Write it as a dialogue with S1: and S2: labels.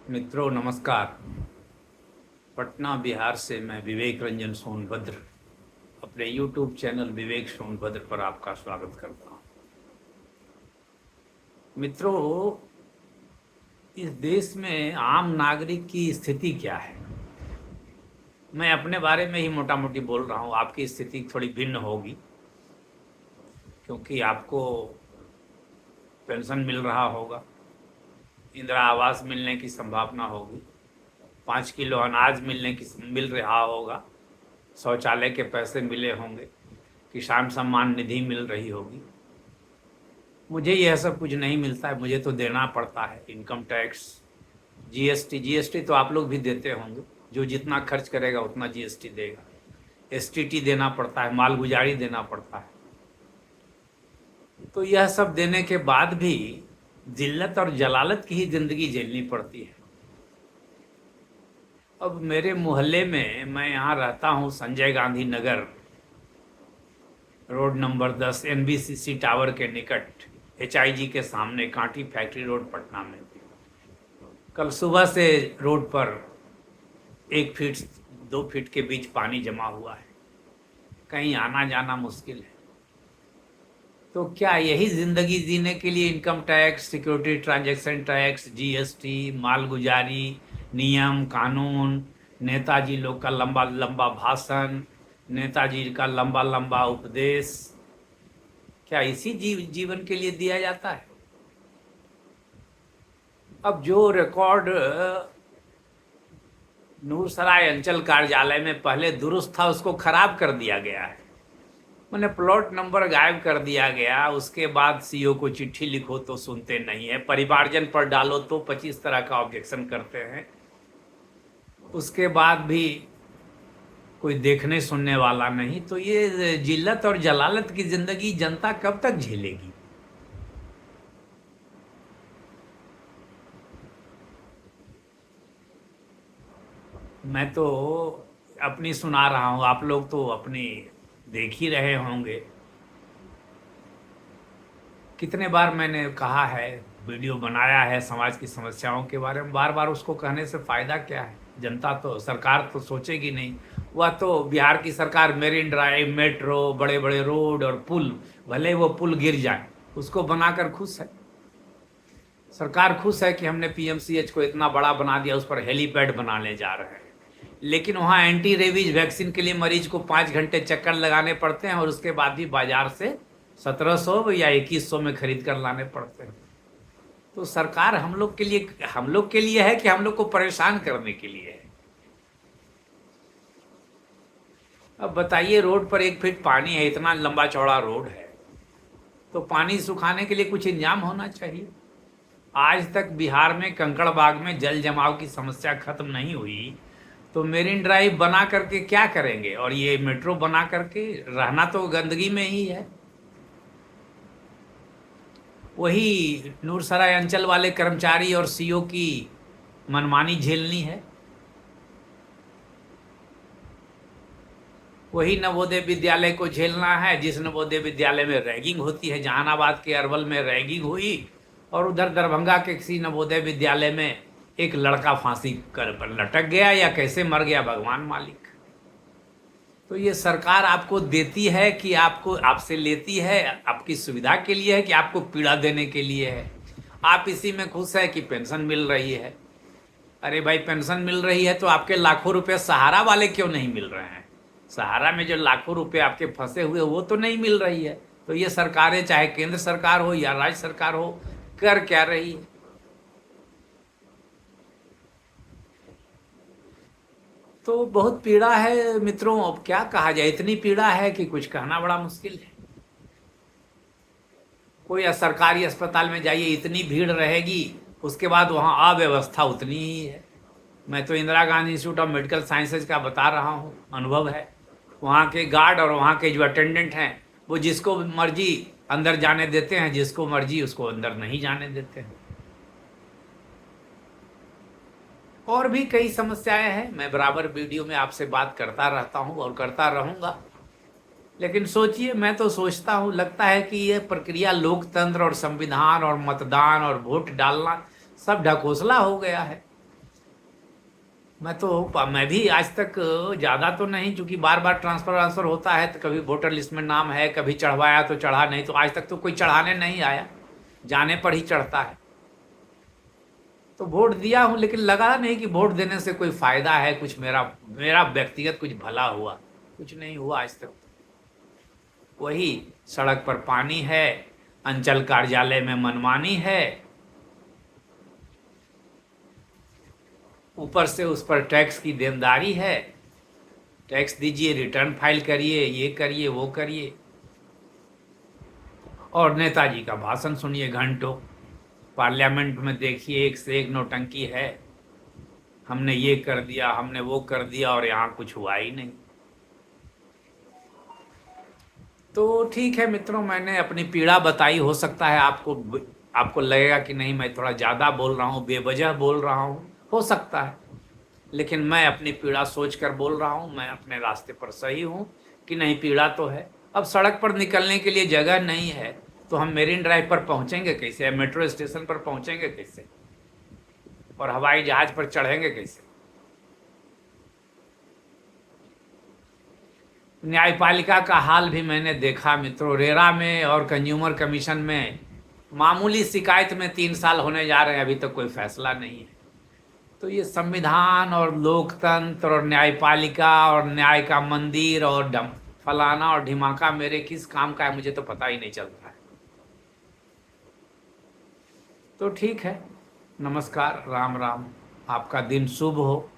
S1: मित्रों नमस्कार। पटना बिहार से मैं विवेक रंजन सोनभद्र अपने YouTube चैनल विवेक सोनभद्र पर आपका स्वागत करता हूं। मित्रों, इस देश में आम नागरिक की स्थिति क्या है? मैं अपने बारे में ही मोटा मोटी बोल रहा हूं। आपकी स्थिति थोड़ी भिन्न होगी क्योंकि आपको पेंशन मिल रहा होगा, इंदिरा आवास मिलने की संभावना होगी, 5 किलो अनाज मिल रहा होगा, शौचालय के पैसे मिले होंगे, किसान सम्मान निधि मिल रही होगी। मुझे यह सब कुछ नहीं मिलता है, मुझे तो देना पड़ता है इनकम टैक्स, जीएसटी तो आप लोग भी देते होंगे। जो जितना खर्च करेगा उतना जीएसटी देगा। एसटीटी देना पड़ता है, मालगुजारी देना पड़ता है। तो यह सब देने के बाद भी जिल्लत और जलालत की ही जिंदगी झेलनी पड़ती है। अब मेरे मोहल्ले में, मैं यहाँ रहता हूँ Sanjay Gandhi Nagar, road number 10, NBCC tower के निकट, एचआईजी के सामने, कांटी फैक्ट्री रोड, पटना में। कल सुबह से रोड पर 1 फीट 2 फीट के बीच पानी जमा हुआ है, कहीं आना जाना मुश्किल है। तो क्या यही जिंदगी जीने के लिए income tax, security transaction tax, GST, मालगुजारी, नियम कानून, नेताजी लोग का लंबा लंबा भाषण, नेताजी का लंबा लंबा उपदेश, क्या इसी जीवन के लिए दिया जाता है? अब जो रिकॉर्ड नूरसराय अंचल कार्यालय में पहले दुरुस्त था उसको खराब कर दिया गया है। मैंने प्लॉट नंबर गायब कर दिया गया। उसके बाद सीओ को चिट्ठी लिखो तो सुनते नहीं है, परिवारजन पर डालो तो 25 तरह का ऑब्जेक्शन करते हैं। उसके बाद भी कोई देखने सुनने वाला नहीं। तो ये जिल्लत और जलालत की जिंदगी जनता कब तक झेलेगी? मैं तो अपनी सुना रहा हूं, आप लोग तो अपनी देख ही रहे होंगे। कितने बार मैंने कहा है, वीडियो बनाया है समाज की समस्याओं के बारे में। बार बार उसको कहने से फायदा क्या है? जनता तो, सरकार तो सोचेगी नहीं। वह तो बिहार की सरकार मेरीन ड्राइव, मेट्रो, बड़े बड़े रोड और पुल, भले वो पुल गिर जाए, उसको बनाकर खुश है। सरकार खुश है कि हमने पीएमसीएच को इतना बड़ा बना दिया, उस पर हेलीपैड बनाने जा रहे हैं। लेकिन वहाँ एंटी रेबीज वैक्सीन के लिए मरीज को 5 घंटे चक्कर लगाने पड़ते हैं और उसके बाद भी बाजार से 1700 या 2100 में खरीद कर लाने पड़ते हैं। तो सरकार हम लोग के लिए है कि हम लोग को परेशान करने के लिए है? अब बताइए, रोड पर 1 फीट पानी है, इतना लंबा चौड़ा रोड है, तो पानी सुखाने के लिए कुछ इंतजाम होना चाहिए। आज तक बिहार में कंकड़बाग में जल जमाव की समस्या खत्म नहीं हुई, तो मेरीन ड्राइव बना करके क्या करेंगे? और ये मेट्रो बना करके रहना तो गंदगी में ही है। वही नूरसराय अंचल वाले कर्मचारी और सीओ की मनमानी झेलनी है। वही नवोदय विद्यालय को झेलना है, जिस नवोदय विद्यालय में रैगिंग होती है। जहानाबाद के अरवल में रैगिंग हुई और उधर दरभंगा के किसी नवोदय विद्यालय में एक लड़का फांसी कर लटक गया या कैसे मर गया, भगवान मालिक। तो ये सरकार आपको देती है कि आपसे लेती है? आपकी सुविधा के लिए है कि आपको पीड़ा देने के लिए है? आप इसी में खुश है कि पेंशन मिल रही है। अरे भाई, पेंशन मिल रही है तो आपके लाखों रुपए सहारा वाले क्यों नहीं मिल रहे हैं? सहारा में जो लाखों रुपए आपके फंसे हुए वो तो नहीं मिल रही है। तो ये सरकारें, चाहे केंद्र सरकार हो या राज्य सरकार हो, कर क्या रही है? तो बहुत पीड़ा है मित्रों। अब क्या कहा जाए, इतनी पीड़ा है कि कुछ कहना बड़ा मुश्किल है। कोई सरकारी अस्पताल में जाइए, इतनी भीड़ रहेगी, उसके बाद वहाँ अव्यवस्था उतनी ही है। मैं तो Indira Gandhi institute of medical sciences का बता रहा हूँ, अनुभव है। वहाँ के गार्ड और वहाँ के जो अटेंडेंट हैं, वो जिसको मर्जी अंदर जाने देते हैं, जिसको मर्जी उसको अंदर नहीं जाने देते हैं। और भी कई समस्याएं हैं। मैं बराबर वीडियो में आपसे बात करता रहता हूं और करता रहूंगा। लेकिन सोचिए, मैं तो सोचता हूं, लगता है कि यह प्रक्रिया लोकतंत्र और संविधान और मतदान और वोट डालना सब ढकोसला हो गया है। मैं भी आज तक ज़्यादा तो नहीं, क्योंकि बार बार ट्रांसफर होता है, तो कभी वोटर लिस्ट में नाम है, कभी चढ़वाया तो चढ़ा, नहीं तो आज तक तो कोई चढ़ाने नहीं आया, जाने पर ही चढ़ता है। तो वोट दिया हूँ, लेकिन लगा नहीं कि वोट देने से कोई फायदा है, कुछ मेरा मेरा व्यक्तिगत कुछ भला हुआ, कुछ नहीं हुआ आज तक। वही सड़क पर पानी है, अंचल कार्यालय में मनमानी है, ऊपर से उस पर टैक्स की देनदारी है, टैक्स दीजिए, रिटर्न फाइल करिए, ये करिए, वो करिए, और नेताजी का भाषण सुनिए घंटों। पार्लियामेंट में देखिए एक से एक नौटंकी है, हमने ये कर दिया, हमने वो कर दिया, और यहाँ कुछ हुआ ही नहीं। तो ठीक है मित्रों, मैंने अपनी पीड़ा बताई। हो सकता है आपको लगेगा कि नहीं, मैं थोड़ा ज़्यादा बोल रहा हूँ, बेवजह बोल रहा हूँ, हो सकता है, लेकिन मैं अपनी पीड़ा सोच कर बोल रहा हूँ। मैं अपने रास्ते पर सही हूँ कि नहीं, पीड़ा तो है। अब सड़क पर निकलने के लिए जगह नहीं है, तो हम मेरीन ड्राइव पर पहुँचेंगे कैसे, मेट्रो स्टेशन पर पहुँचेंगे कैसे, और हवाई जहाज पर चढ़ेंगे कैसे। न्यायपालिका का हाल भी मैंने देखा मित्रों, रेरा में और कंज्यूमर कमीशन में मामूली शिकायत में 3 साल होने जा रहे हैं, अभी तक कोई फैसला नहीं है। तो ये संविधान और लोकतंत्र और न्यायपालिका और न्याय का मंदिर और फलाना और ढिमाका मेरे किस काम का है, मुझे तो पता ही नहीं चल रहा है। तो ठीक है, नमस्कार, राम राम, आपका दिन शुभ हो।